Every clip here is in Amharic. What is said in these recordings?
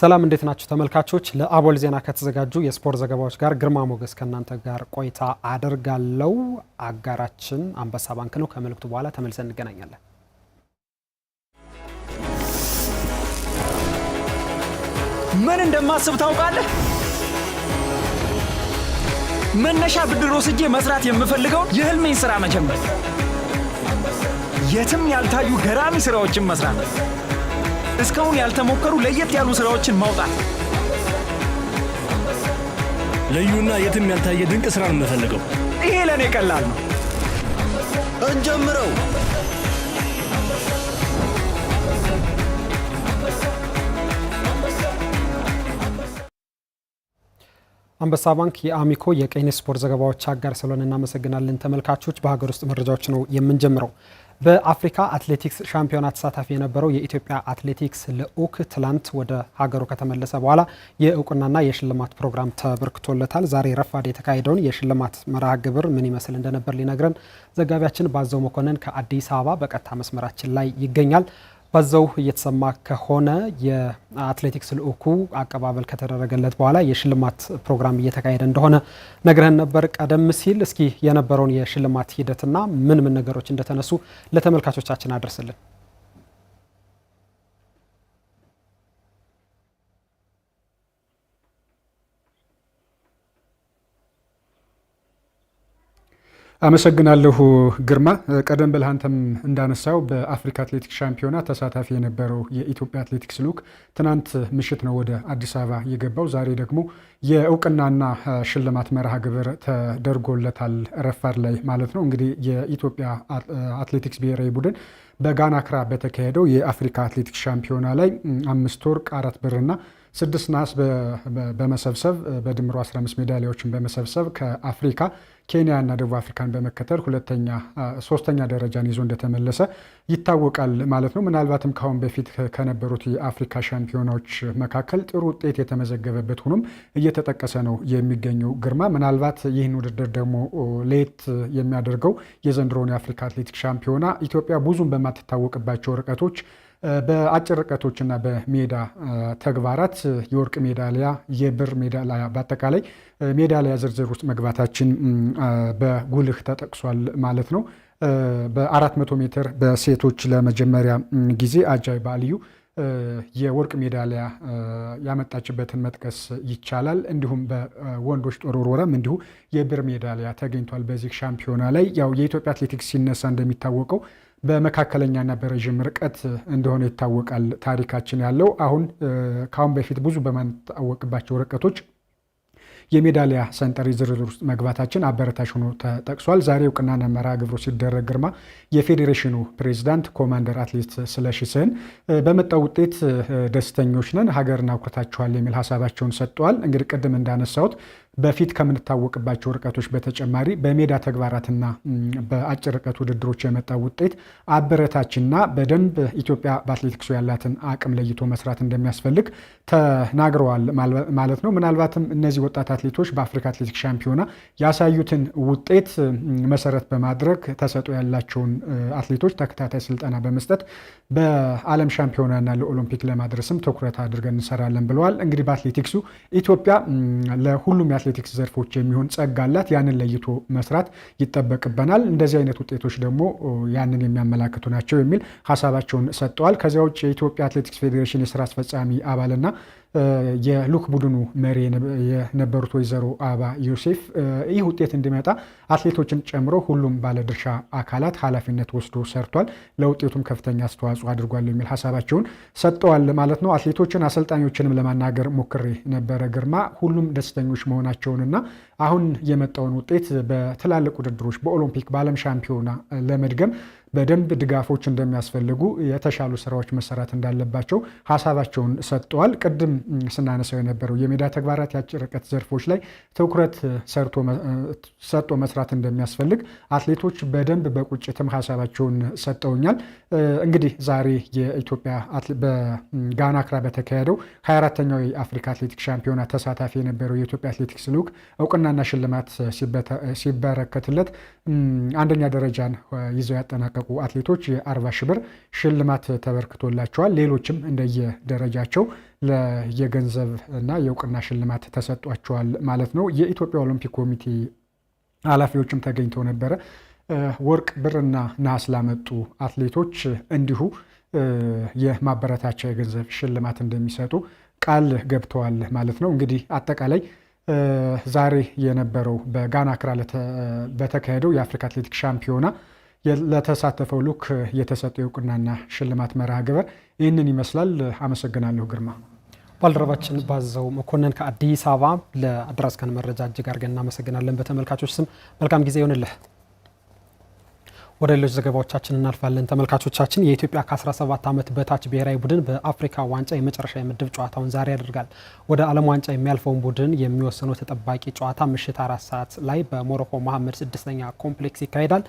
ሰላም እንዴት ናችሁ ተመልካቾች? ለአቦል ዜና ከተዘጋጁ የስፖርት ዘገባዎች ጋር ግርማ ሞገስ ከእናንተ ጋር ቆይታ አደርጋለሁ። አጋራችን አንበሳ ባንክ ነው። ከመልእክቱ በኋላ ተመልሰን እንገናኛለን። ምን እንደማስብ ታውቃለህ? መነሻ ብድር ወስጄ መስራት የምፈልገው የህልሜን ስራ መጀመር፣ የትም ያልታዩ ገራሚ ስራዎችን መስራት፣ እስካሁን ያልተሞከሩ ለየት ያሉ ስራዎችን ማውጣት፣ ለዩና የትም ያልታየ ድንቅ ስራ ነው የምፈልገው። ይሄ ለኔ ቀላል ነው። እንጀምረው። አንበሳ ባንክ የአሚኮ የቀኝ ስፖርት ዘገባዎች አጋር ስለሆነ እናመሰግናለን ተመልካቾች። በሀገር ውስጥ መረጃዎች ነው የምንጀምረው። በአፍሪካ አትሌቲክስ ሻምፒዮና ተሳታፊ የነበረው የኢትዮጵያ አትሌቲክስ ልዑክ ትላንት ወደ ሀገሩ ከተመለሰ በኋላ የእውቅናና የሽልማት ፕሮግራም ተበርክቶለታል። ዛሬ ረፋድ የተካሄደውን የሽልማት መርሃ ግብር ምን ይመስል እንደነበር ሊነግረን ዘጋቢያችን ባዘው መኮንን ከአዲስ አበባ በቀጥታ መስመራችን ላይ ይገኛል። ባዘው እየተሰማ ከሆነ የአትሌቲክስ ልዑኩ አቀባበል ከተደረገለት በኋላ የሽልማት ፕሮግራም እየተካሄደ እንደሆነ ነግረን ነበር ቀደም ሲል። እስኪ የነበረውን የሽልማት ሂደትና ምን ነገሮች እንደተነሱ ለተመልካቾቻችን አድርስልን። አመሰግናለሁ ግርማ። ቀደም ብለህ አንተም እንዳነሳው በአፍሪካ አትሌቲክስ ሻምፒዮና ተሳታፊ የነበረው የኢትዮጵያ አትሌቲክስ ልዑክ ትናንት ምሽት ነው ወደ አዲስ አበባ የገባው። ዛሬ ደግሞ የእውቅናና ሽልማት መርሃ ግብር ተደርጎለታል ረፋድ ላይ ማለት ነው። እንግዲህ የኢትዮጵያ አትሌቲክስ ብሔራዊ ቡድን በጋና አክራ በተካሄደው የአፍሪካ አትሌቲክስ ሻምፒዮና ላይ 5 ወርቅ 4 ብርና 6 ነሐስ በመሰብሰብ በድምሮ 15 ሜዳሊያዎችን በመሰብሰብ ከአፍሪካ ኬንያ እና ደቡብ አፍሪካን በመከተል ሶስተኛ ደረጃን ይዞ እንደተመለሰ ይታወቃል ማለት ነው። ምናልባትም ካሁን በፊት ከነበሩት የአፍሪካ ሻምፒዮናዎች መካከል ጥሩ ውጤት የተመዘገበበት ሆኖም እየተጠቀሰ ነው የሚገኘው ግርማ። ምናልባት ይህን ውድድር ደግሞ ለየት የሚያደርገው የዘንድሮውን የአፍሪካ አትሌቲክስ ሻምፒዮና ኢትዮጵያ ብዙም በማትታወቅባቸው ርቀቶች በአጭር ርቀቶችና በሜዳ ተግባራት የወርቅ ሜዳሊያ፣ የብር ሜዳሊያ በአጠቃላይ ሜዳሊያ ዝርዝር ውስጥ መግባታችን በጉልህ ተጠቅሷል ማለት ነው። በ400 ሜትር በሴቶች ለመጀመሪያ ጊዜ አጃይባ አልዩ የወርቅ ሜዳሊያ ያመጣችበትን መጥቀስ ይቻላል። እንዲሁም በወንዶች ጦር ውርወራም እንዲሁ የብር ሜዳሊያ ተገኝቷል በዚህ ሻምፒዮና ላይ። ያው የኢትዮጵያ አትሌቲክስ ሲነሳ እንደሚታወቀው በመካከለኛና በረዥም ርቀት እንደሆነ ይታወቃል ታሪካችን ያለው። ካሁን በፊት ብዙ በማንታወቅባቸው ርቀቶች የሜዳሊያ ሰንጠረዥ ዝርዝር ውስጥ መግባታችን አበረታች ሆኖ ተጠቅሷል። ዛሬ እውቅናና መርሃ ግብሩ ሲደረግ ግርማ የፌዴሬሽኑ ፕሬዚዳንት ኮማንደር አትሌት ስለሺ ስህን በመጣው ውጤት ደስተኞች ነን፣ ሀገርን አኩርታችኋል የሚል ሀሳባቸውን ሰጥተዋል። እንግዲህ ቅድም እንዳነሳሁት በፊት ከምንታወቅባቸው ርቀቶች በተጨማሪ በሜዳ ተግባራትና በአጭር ርቀት ውድድሮች የመጣው ውጤት አበረታችና በደንብ ኢትዮጵያ በአትሌቲክሱ ያላትን አቅም ለይቶ መስራት እንደሚያስፈልግ ተናግረዋል ማለት ነው። ምናልባትም እነዚህ ወጣት አትሌቶች በአፍሪካ አትሌቲክስ ሻምፒዮና ያሳዩትን ውጤት መሰረት በማድረግ ተሰጥኦ ያላቸውን አትሌቶች ተከታታይ ስልጠና በመስጠት በዓለም ሻምፒዮናና ለኦሎምፒክ ለማድረስም ትኩረት አድርገን እንሰራለን ብለዋል። እንግዲህ በአትሌቲክሱ ኢትዮጵያ ለሁሉም የአትሌቲክስ ዘርፎች የሚሆን ጸጋ አላት። ያንን ለይቶ መስራት ይጠበቅበናል። እንደዚህ አይነት ውጤቶች ደግሞ ያንን የሚያመላክቱ ናቸው የሚል ሀሳባቸውን ሰጥተዋል። ከዚያ ውጭ የኢትዮጵያ አትሌቲክስ ፌዴሬሽን የስራ አስፈጻሚ አባልና የልዑክ ቡድኑ መሪ የነበሩት ወይዘሮ አበባ ዮሴፍ ይህ ውጤት እንዲመጣ አትሌቶችን ጨምሮ ሁሉም ባለድርሻ አካላት ኃላፊነት ወስዶ ሰርቷል፣ ለውጤቱም ከፍተኛ አስተዋጽኦ አድርጓል የሚል ሀሳባቸውን ሰጥተዋል ማለት ነው። አትሌቶችን አሰልጣኞችንም ለማናገር ሞክሬ ነበረ ግርማ። ሁሉም ደስተኞች መሆናቸውንና አሁን የመጣውን ውጤት በትላልቅ ውድድሮች በኦሎምፒክ በዓለም ሻምፒዮና ለመድገም በደንብ ድጋፎች እንደሚያስፈልጉ የተሻሉ ስራዎች መሰራት እንዳለባቸው ሀሳባቸውን ሰጥተዋል። ቅድም ስናነሳው የነበረው የሜዳ ተግባራት የአጭር ርቀት ዘርፎች ላይ ትኩረት ሰጥቶ መስራት እንደሚያስፈልግ አትሌቶች በደንብ በቁጭትም ሀሳባቸውን ሰጠውኛል። እንግዲህ ዛሬ የኢትዮጵያ በጋና አክራ በተካሄደው 24ኛው የአፍሪካ አትሌቲክስ ሻምፒዮና ተሳታፊ የነበረው የኢትዮጵያ አትሌቲክስ ልዑክ እውቅናና እውቅናና ሽልማት ሲበረከትለት አንደኛ ደረጃን ይዘው ያጠናቀቁ አትሌቶች የ40 ሺህ ብር ሽልማት ተበርክቶላቸዋል። ሌሎችም እንደየደረጃቸው የገንዘብ እና የእውቅና ሽልማት ተሰጧቸዋል ማለት ነው። የኢትዮጵያ ኦሎምፒክ ኮሚቴ ኃላፊዎችም ተገኝተው ነበረ። ወርቅ፣ ብርና ነሐስ ላመጡ አትሌቶች እንዲሁ የማበረታቻ የገንዘብ ሽልማት እንደሚሰጡ ቃል ገብተዋል ማለት ነው። እንግዲህ አጠቃላይ ዛሬ የነበረው በጋና አክራ በተካሄደው የአፍሪካ አትሌቲክስ ሻምፒዮና ለተሳተፈው ልዑክ የተሰጠው የእውቅናና ሽልማት መርሃ ግብር ይህንን ይመስላል። አመሰግናለሁ ግርማ። ባልደረባችን ባዘው መኮንን ከአዲስ አበባ ለአደረስከን መረጃ እጅግ አድርገን እናመሰግናለን። በተመልካቾች ስም መልካም ጊዜ ይሆንልህ። ወደ ሌሎች ዘገባዎቻችን እናልፋለን። ተመልካቾቻችን የኢትዮጵያ ከ17 ዓመት በታች ብሔራዊ ቡድን በአፍሪካ ዋንጫ የመጨረሻ የምድብ ጨዋታውን ዛሬ ያደርጋል። ወደ ዓለም ዋንጫ የሚያልፈውን ቡድን የሚወስነው ተጠባቂ ጨዋታ ምሽት 4 ሰዓት ላይ በሞሮኮ መሐመድ 6ኛ ኮምፕሌክስ ይካሄዳል።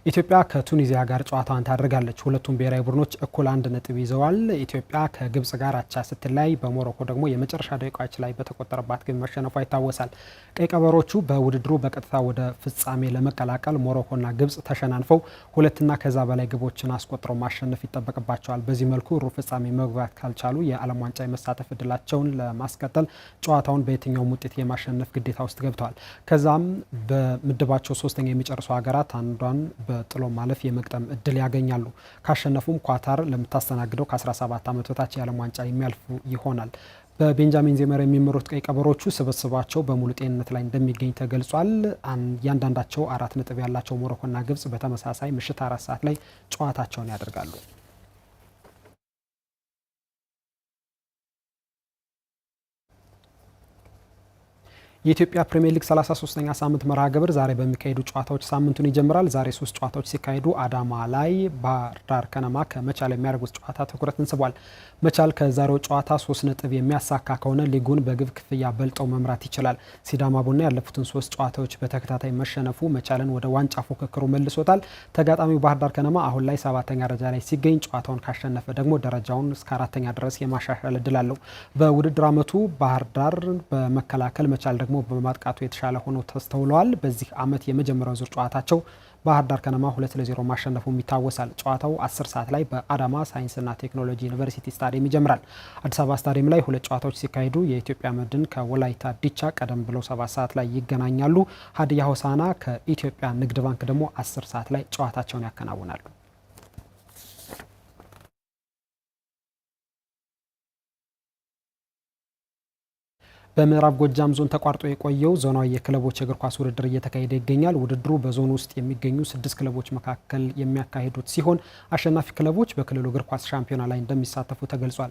ኢትዮጵያ ከቱኒዚያ ጋር ጨዋታዋን ታደርጋለች። ሁለቱም ብሔራዊ ቡድኖች እኩል 1 ነጥብ ይዘዋል። ኢትዮጵያ ከግብጽ ጋር አቻ ስትለያይ በሞሮኮ ደግሞ የመጨረሻ ደቂቃዎች ላይ በተቆጠረባት ግብ መሸነፏ ይታወሳል። ቀይ ቀበሮቹ በውድድሩ በቀጥታ ወደ ፍጻሜ ለመቀላቀል ሞሮኮና ግብጽ ተሸናንፈው 2 ከዛ በላይ ግቦችን አስቆጥረው ማሸነፍ ይጠበቅባቸዋል። በዚህ መልኩ ሩብ ፍጻሜ መግባት ካልቻሉ የዓለም ዋንጫ የመሳተፍ እድላቸውን ለማስቀጠል ጨዋታውን በየትኛውም ውጤት የማሸነፍ ግዴታ ውስጥ ገብተዋል። ከዛም በምድባቸው 3ኛ የሚጨርሱ ሀገራት አንዷን በጥሎ ማለፍ የመቅጠም እድል ያገኛሉ። ካሸነፉም ኳታር ለምታስተናግደው ከ17 ዓመት በታች የዓለም ዋንጫ የሚያልፉ ይሆናል። በቤንጃሚን ዜመር የሚመሩት ቀይ ቀበሮቹ ስብስባቸው በሙሉ ጤንነት ላይ እንደሚገኝ ተገልጿል። እያንዳንዳቸው 4 ነጥብ ያላቸው ሞሮኮና ግብጽ በተመሳሳይ ምሽት 4 ሰዓት ላይ ጨዋታቸውን ያደርጋሉ። የኢትዮጵያ ፕሪሚየር ሊግ 33ኛ ሳምንት መርሃ ግብር ዛሬ በሚካሄዱ ጨዋታዎች ሳምንቱን ይጀምራል። ዛሬ 3 ጨዋታዎች ሲካሄዱ አዳማ ላይ ባህር ዳር ከነማ ከመቻል የሚያደርጉት ጨዋታ ትኩረትን ስቧል። መቻል ከዛሬው ጨዋታ 3 ነጥብ የሚያሳካ ከሆነ ሊጉን በግብ ክፍያ በልጠው መምራት ይችላል። ሲዳማ ቡና ያለፉትን 3 ጨዋታዎች በተከታታይ መሸነፉ መቻልን ወደ ዋንጫ ፉክክሩ መልሶታል። ተጋጣሚው ባህር ዳር ከነማ አሁን ላይ 7ኛ ደረጃ ላይ ሲገኝ ጨዋታውን ካሸነፈ ደግሞ ደረጃውን እስከ 4ኛ ድረስ የማሻሻል እድል አለው። በውድድር ዓመቱ ባህር ዳር በመከላከል መቻል ደግሞ በማጥቃቱ የተሻለ ሆኖ ተስተውለዋል። በዚህ ዓመት የመጀመሪያው ዙር ጨዋታቸው ባህር ዳር ከነማ 2-0 ማሸነፉም ይታወሳል። ጨዋታው 10 ሰዓት ላይ በአዳማ ሳይንስና ቴክኖሎጂ ዩኒቨርሲቲ ስታዲየም ይጀምራል። አዲስ አበባ ስታዲየም ላይ 2 ጨዋታዎች ሲካሄዱ የኢትዮጵያ መድን ከወላይታ ዲቻ ቀደም ብለው 7 ሰዓት ላይ ይገናኛሉ። ሀዲያ ሆሳና ከኢትዮጵያ ንግድ ባንክ ደግሞ 10 ሰዓት ላይ ጨዋታቸውን ያከናውናሉ። በምዕራብ ጎጃም ዞን ተቋርጦ የቆየው ዞናዊ የክለቦች እግር ኳስ ውድድር እየተካሄደ ይገኛል። ውድድሩ በዞን ውስጥ የሚገኙ 6 ክለቦች መካከል የሚያካሂዱት ሲሆን አሸናፊ ክለቦች በክልሉ እግር ኳስ ሻምፒዮና ላይ እንደሚሳተፉ ተገልጿል።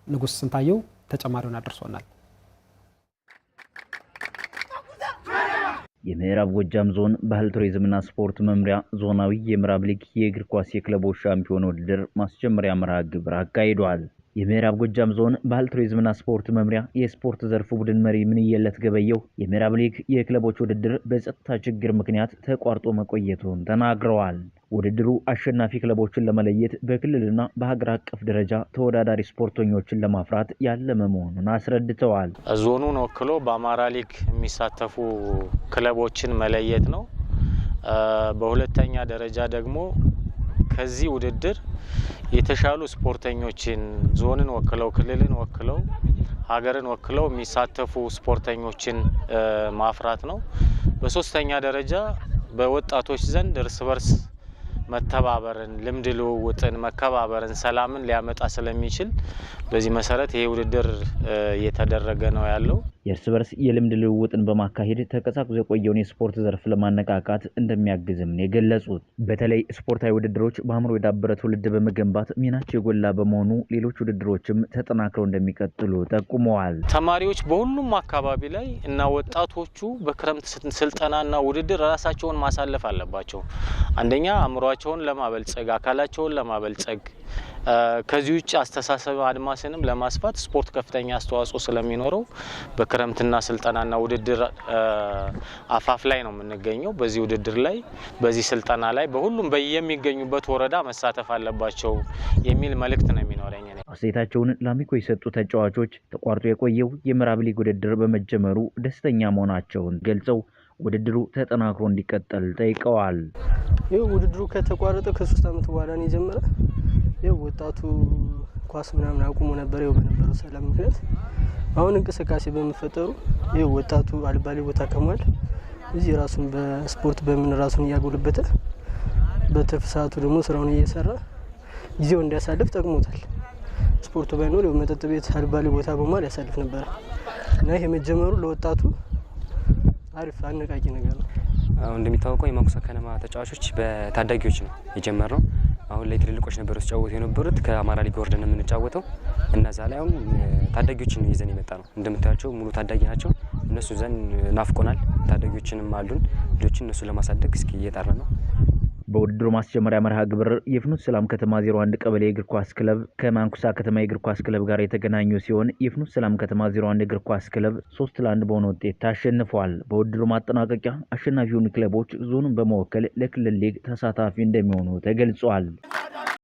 ንጉስ ስንታየው ተጨማሪውን አድርሶናል። የምዕራብ ጎጃም ዞን ባህል ቱሪዝምና ስፖርት መምሪያ ዞናዊ የምዕራብ ሊግ የእግር ኳስ የክለቦች ሻምፒዮና ውድድር ማስጀመሪያ መርሃ ግብር አካሂዷል። የምዕራብ ጎጃም ዞን ባህል ቱሪዝምና ስፖርት መምሪያ የስፖርት ዘርፍ ቡድን መሪ ምንየለት ገበየው የምዕራብ ሊግ የክለቦች ውድድር በጸጥታ ችግር ምክንያት ተቋርጦ መቆየቱን ተናግረዋል። ውድድሩ አሸናፊ ክለቦችን ለመለየት በክልልና በሀገር አቀፍ ደረጃ ተወዳዳሪ ስፖርተኞችን ለማፍራት ያለመ መሆኑን አስረድተዋል። ዞኑን ወክሎ በአማራ ሊግ የሚሳተፉ ክለቦችን መለየት ነው። በሁለተኛ ደረጃ ደግሞ ከዚህ ውድድር የተሻሉ ስፖርተኞችን ዞንን ወክለው ክልልን ወክለው ሀገርን ወክለው የሚሳተፉ ስፖርተኞችን ማፍራት ነው። በሶስተኛ ደረጃ በወጣቶች ዘንድ እርስ በርስ መተባበርን፣ ልምድ ልውውጥን፣ መከባበርን፣ ሰላምን ሊያመጣ ስለሚችል በዚህ መሰረት ይሄ ውድድር እየተደረገ ነው ያለው። የእርስ በርስ የልምድ ልውውጥን በማካሄድ ተቀሳቅሶ የቆየውን የስፖርት ዘርፍ ለማነቃቃት እንደሚያግዝም ነው የገለጹት። በተለይ ስፖርታዊ ውድድሮች በአእምሮ የዳበረ ትውልድ በመገንባት ሚናቸው የጎላ በመሆኑ ሌሎች ውድድሮችም ተጠናክረው እንደሚቀጥሉ ጠቁመዋል። ተማሪዎች በሁሉም አካባቢ ላይ እና ወጣቶቹ በክረምት ስልጠናና ውድድር ራሳቸውን ማሳለፍ አለባቸው። አንደኛ አእምሯቸውን ለማበልጸግ፣ አካላቸውን ለማበልጸግ ከዚህ ውጭ አስተሳሰብ አድማስንም ለማስፋት ስፖርት ከፍተኛ አስተዋጽኦ ስለሚኖረው በክረምትና ስልጠናና ውድድር አፋፍ ላይ ነው የምንገኘው። በዚህ ውድድር ላይ በዚህ ስልጠና ላይ በሁሉም በየሚገኙበት ወረዳ መሳተፍ አለባቸው የሚል መልእክት ነው የሚኖረኝ። ነኝ። አስተያየታቸውን ለአሚኮ የሰጡ ተጫዋቾች ተቋርጦ የቆየው የምዕራብ ሊግ ውድድር በመጀመሩ ደስተኛ መሆናቸውን ገልጸው ውድድሩ ተጠናክሮ እንዲቀጥል ጠይቀዋል። ይኸው ውድድሩ ከተቋረጠ ከ3 ዓመት በኋላ ነው የጀመረ። ይኸው ወጣቱ ኳስ ምናምን አቁሞ ነበር ይኸው በነበረው ሰላም ምክንያት አሁን እንቅስቃሴ በመፈጠሩ ይኸው ወጣቱ አልባሌ ቦታ ከሟል እዚህ ራሱን በስፖርት በምን ራሱን እያጎለበተ በትርፍ ሰዓቱ ደግሞ ስራውን እየሰራ ጊዜው እንዲያሳልፍ ጠቅሞታል። ስፖርቱ ባይኖር ይኸው መጠጥ ቤት አልባሌ ቦታ በመዋል ያሳልፍ ነበር እና ይሄ መጀመሩ ለወጣቱ አሪፍ አነቃቂ ነገር ነው። አሁን እንደሚታወቀው የማንኩሳ ከነማ ተጫዋቾች በታዳጊዎች ነው የጀመረው። አሁን ላይ ትልልቆች ነበሩ ሲጫወቱ የነበሩት ከአማራ ሊግ ወርደን የምንጫወተው እና እዛ ላይ አሁን ታዳጊዎችን ይዘን የመጣ ነው። እንደምታያቸው ሙሉ ታዳጊ ናቸው። እነሱ ዘንድ ናፍቆናል። ታዳጊዎችንም አሉን ልጆችን እነሱ ለማሳደግ እስኪ እየጣረ ነው። በውድድሩ ማስጀመሪያ መርሃ ግብር የፍኖተ ሰላም ከተማ 01 ቀበሌ እግር ኳስ ክለብ ከማንኩሳ ከተማ የእግር ኳስ ክለብ ጋር የተገናኙ ሲሆን የፍኖተ ሰላም ከተማ 01 እግር ኳስ ክለብ 3-1 በሆነ ውጤት ታሸንፏል። በውድድሩ ማጠናቀቂያ አሸናፊውን ክለቦች ዞኑን በመወከል ለክልል ሊግ ተሳታፊ እንደሚሆኑ ተገልጿል።